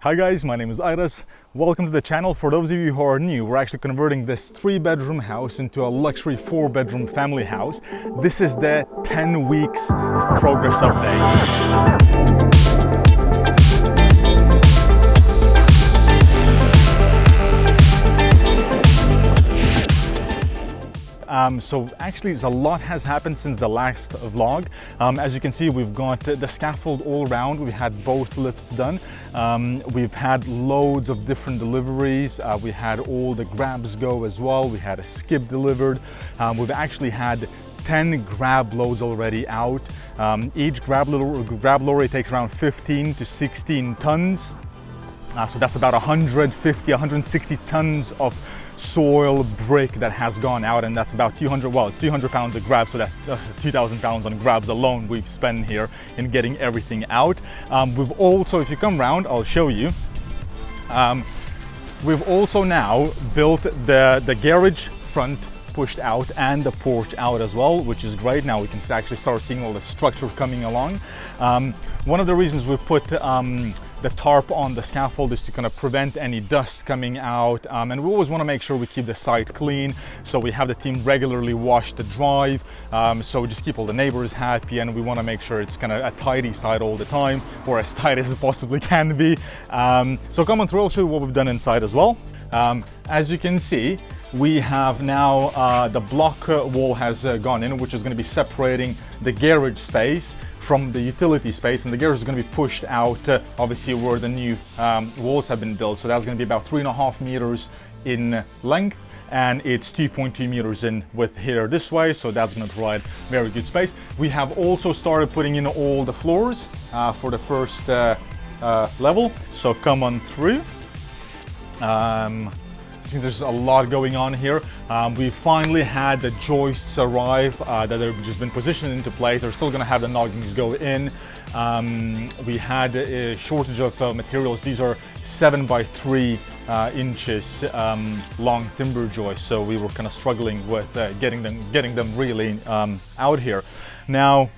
Hi guys, my name is Aidas. Welcome to the channel. For those of you who are new, we're actually converting this 3-bedroom house into a luxury 4-bedroom family house. This is the 10 weeks progress update. So actually a lot has happened since the last vlog. As you can see, we've got the scaffold all around. We've had both lifts done. We've had loads of different deliveries. We had all the grabs go as well. We had a skip delivered. We've actually had 10 grab loads already out. Each grab lorry takes around 15 to 16 tons. So that's about 150, 160 tons of soil brick that has gone out, and that's about 200 pounds of grabs, so that's 2,000 pounds on grabs alone we've spent here in getting everything out. We've also, if you come round, I'll show you, we've also now built the garage front pushed out and the porch out as well, which is great. Now we can actually start seeing all the structure coming along. One of the reasons we put the tarp on the scaffold is to kind of prevent any dust coming out, and we always want to make sure we keep the site clean, so we have the team regularly wash the drive, so we just keep all the neighbors happy, and we want to make sure it's kind of a tidy site all the time, or as tight as it possibly can be. So come on through, I'll show you what we've done inside as well. As you can see, we have now the block wall has gone in, which is going to be separating the garage space from the utility space, and the garage is going to be pushed out obviously where the new walls have been built. So that's going to be about 3.5 meters in length, and it's 2.2 meters in width here this way, so that's going to provide very good space. We have also started putting in all the floors for the first level, so come on through. There's a lot going on here. We finally had the joists arrive that have just been positioned into place. They're still going to have the noggins go in. We had a shortage of materials. These are 7 by 3 inches long timber joists, so we were kind of struggling with getting them really out here. Now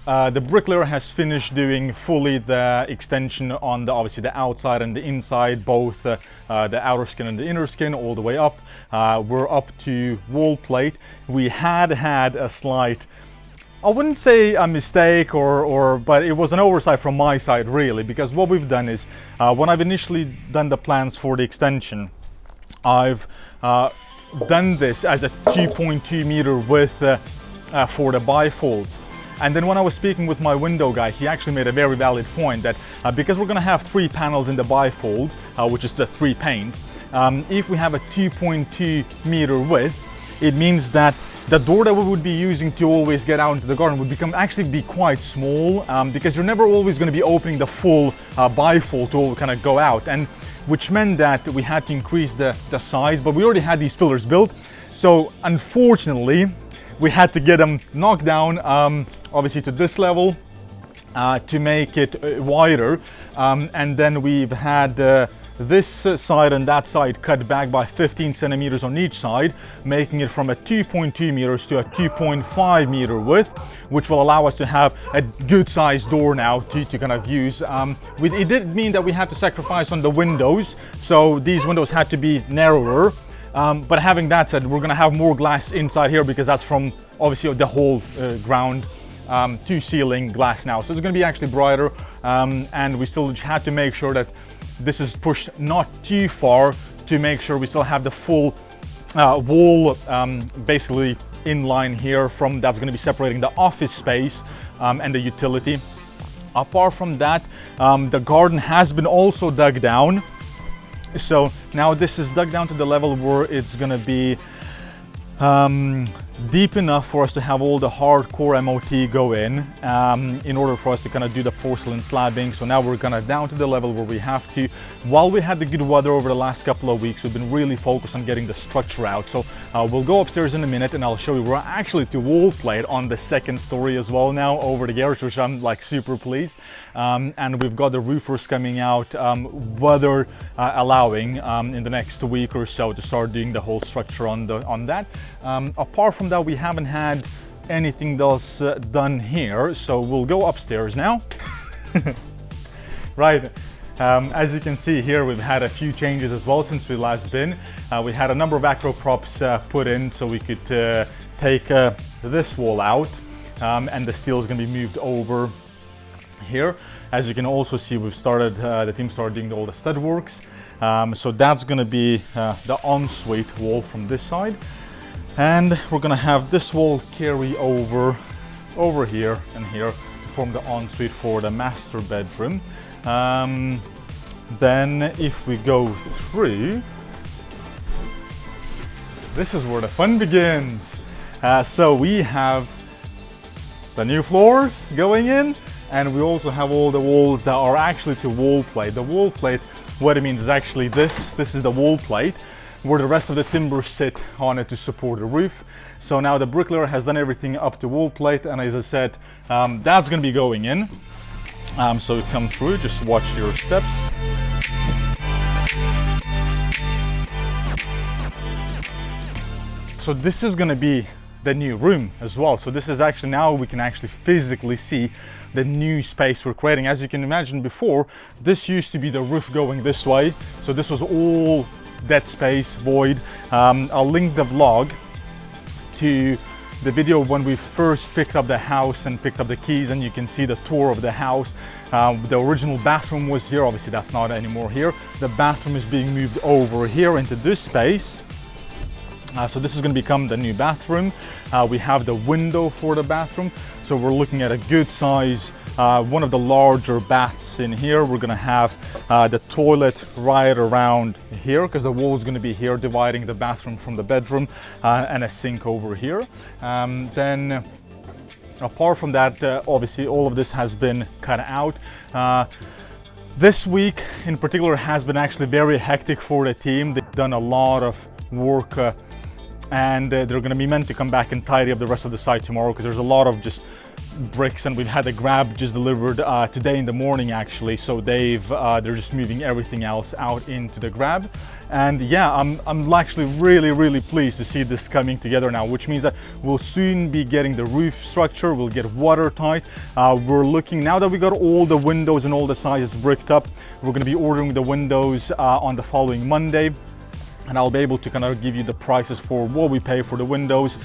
the bricklayer has finished doing fully the extension on obviously the outside and the inside, both the outer skin and the inner skin, all the way up. We're up to wall plate. We had a slight, I wouldn't say a mistake but it was an oversight from my side really, because what we've done is when I've initially done the plans for the extension, I've done this as a 2.2 meter width for the bifolds. And then when I was speaking with my window guy, he actually made a very valid point that because we're going to have 3 panels in the bifold, which is the 3 panes, if we have a 2.2 meter width, it means that the door that we would be using to always get out into the garden would actually be quite small, because you're never always going to be opening the full bifold to kind of go out, and which meant that we had to increase the size, but we already had these pillars built, so unfortunately we had to get them knocked down, obviously to this level, to make it wider, and then we've had this side and that side cut back by 15 centimeters on each side, making it from a 2.2 meters to a 2.5 meter width, which will allow us to have a good sized door now to kind of use. It did mean that we had to sacrifice on the windows, so these windows had to be narrower. But having that said, we're going to have more glass inside here, because that's from obviously the whole ground to ceiling glass now. So it's going to be actually brighter, and we still had to make sure that this is pushed not too far to make sure we still have the full wall basically in line here from that's going to be separating the office space and the utility. Apart from that, the garden has been also dug down. So now this is dug down to the level where it's going to be deep enough for us to have all the hardcore MOT go in order for us to kind of do the porcelain slabbing. So now we're kind of down to the level where we have to. While we had the good weather over the last couple of weeks, we've been really focused on getting the structure out. So we'll go upstairs in a minute and I'll show you. We're actually to wall plate on the 2nd story as well now over the garage, which I'm like super pleased. And we've got the roofers coming out, weather allowing, in the next week or so to start doing the whole structure on that. Apart from that, we haven't had anything else done here, so we'll go upstairs now. Right, As you can see here, we've had a few changes as well since we last been. We had a number of acro props put in so we could take this wall out, and the steel is going to be moved over here. As you can also see, we've started, the team started doing all the stud works. So that's going to be the ensuite wall from this side. And we're going to have this wall carry over here and here to form the ensuite for the master bedroom. Then if we go through, this is where the fun begins. So we have the new floors going in, and we also have all the walls that are actually to wall plate. The wall plate, what it means is actually this is the wall plate where the rest of the timbers sit on it to support the roof. So now the bricklayer has done everything up to wall plate, and as I said, that's going to be going in. So come through, just watch your steps. So this is going to be the new room as well. So this is actually, now we can actually physically see the new space we're creating. As you can imagine, before this used to be the roof going this way, so this was all dead space, void. I'll link the vlog to the video when we first picked up the house and picked up the keys, and you can see the tour of the house. The original bathroom was here, obviously that's not anymore here. The bathroom is being moved over here into this space. So this is going to become the new bathroom. We have the window for the bathroom, so we're looking at a good size, one of the larger baths in here. We're going to have the toilet right around here because the wall is going to be here dividing the bathroom from the bedroom, and a sink over here. Then apart from that, obviously all of this has been cut out. This week in particular has been actually very hectic for the team. They've done a lot of work, and they're going to be meant to come back and tidy up the rest of the site tomorrow because there's a lot of just bricks, and we've had the grab just delivered today in the morning actually. So they're just moving everything else out into the grab. And yeah, I'm actually really pleased to see this coming together now, which means that we'll soon be getting the roof structure, we'll get watertight. We're looking, now that we got all the windows and all the sizes bricked up, we're going to be ordering the windows on the following Monday. And I'll be able to kind of give you the prices for what we pay for the windows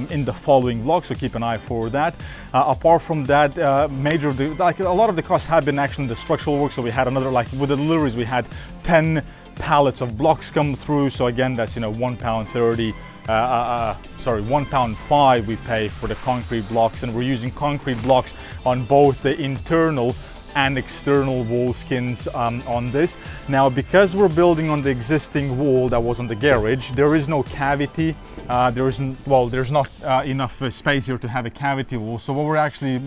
in the following vlog, so keep an eye for that. Apart from that, a lot of the costs have been actually in the structural work. So we had another, like with the deliveries, we had 10 pallets of blocks come through. So again, that's, you know, £1.30, £1.05 we pay for the concrete blocks, and we're using concrete blocks on both the internal and external wall skins on this. Now, because we're building on the existing wall that was on the garage, there is no cavity. There's not enough space here to have a cavity wall. So what we're actually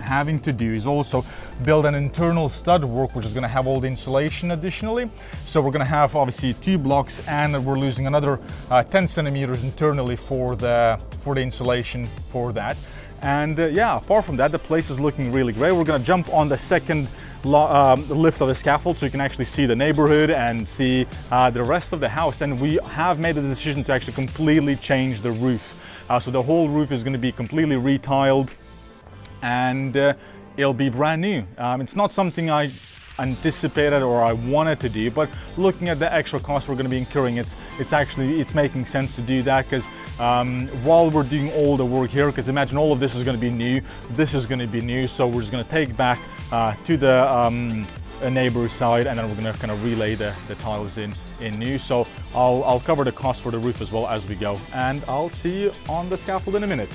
having to do is also build an internal stud work, which is going to have all the insulation additionally. So we're going to have obviously 2 blocks, and we're losing another 10 centimeters internally for the insulation for that. And yeah, apart from that, the place is looking really great. We're going to jump on the second lift of the scaffold so you can actually see the neighborhood and see the rest of the house. And we have made the decision to actually completely change the roof. So the whole roof is going to be completely retiled, and it'll be brand new. It's not something I anticipated or I wanted to do, but looking at the extra cost we're going to be incurring, it's making sense to do that, because while we're doing all the work here, because imagine all of this is going to be new, this is going to be new, so we're just going to take back to the neighbor's side, and then we're going to kind of relay the tiles in new. So I'll cover the cost for the roof as well as we go, and I'll see you on the scaffold in a minute.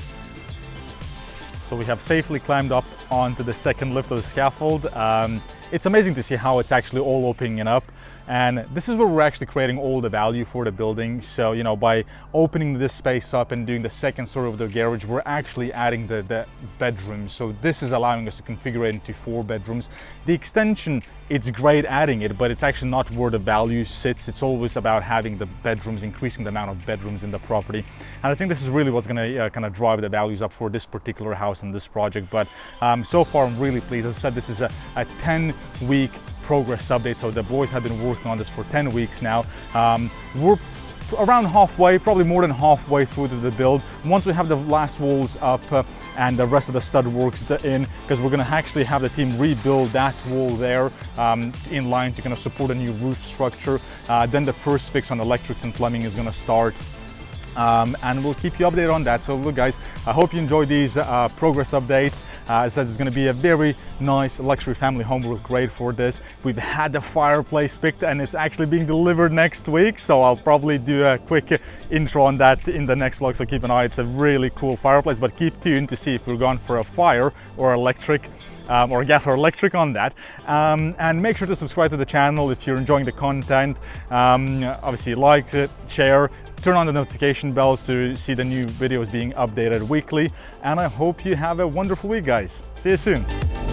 So we have safely climbed up onto the second lift of the scaffold. It's amazing to see how it's actually all opening up, and this is where we're actually creating all the value for the building. So, you know, by opening this space up and doing the second story of the garage, we're actually adding the bedrooms. So this is allowing us to configure it into 4 bedrooms. The extension, it's great adding it, but it's actually not where the value sits. It's always about having the bedrooms, increasing the amount of bedrooms in the property. And I think this is really what's going to kind of drive the values up for this particular house and this project. But so far I'm really pleased. As I said, this is a 10-week progress update. So the boys have been working on this for 10 weeks now. We're around halfway, probably more than halfway through to the build. Once we have the last walls up, and the rest of the stud works in, because we're going to actually have the team rebuild that wall there in line to kind of support a new roof structure. Then the first fix on electrics and plumbing is going to start. And we'll keep you updated on that. So look guys, I hope you enjoyed these progress updates. As I said, it's going to be a very nice luxury family home. We're great for this. We've had the fireplace picked and it's actually being delivered next week, so I'll probably do a quick intro on that in the next vlog, so keep an eye. It's a really cool fireplace, but keep tuned to see if we're going for a fire or electric, or gas or electric on that. And make sure to subscribe to the channel if you're enjoying the content. Obviously like it, share, turn on the notification bells to see the new videos being updated weekly. And I hope you have a wonderful week, guys. See you soon.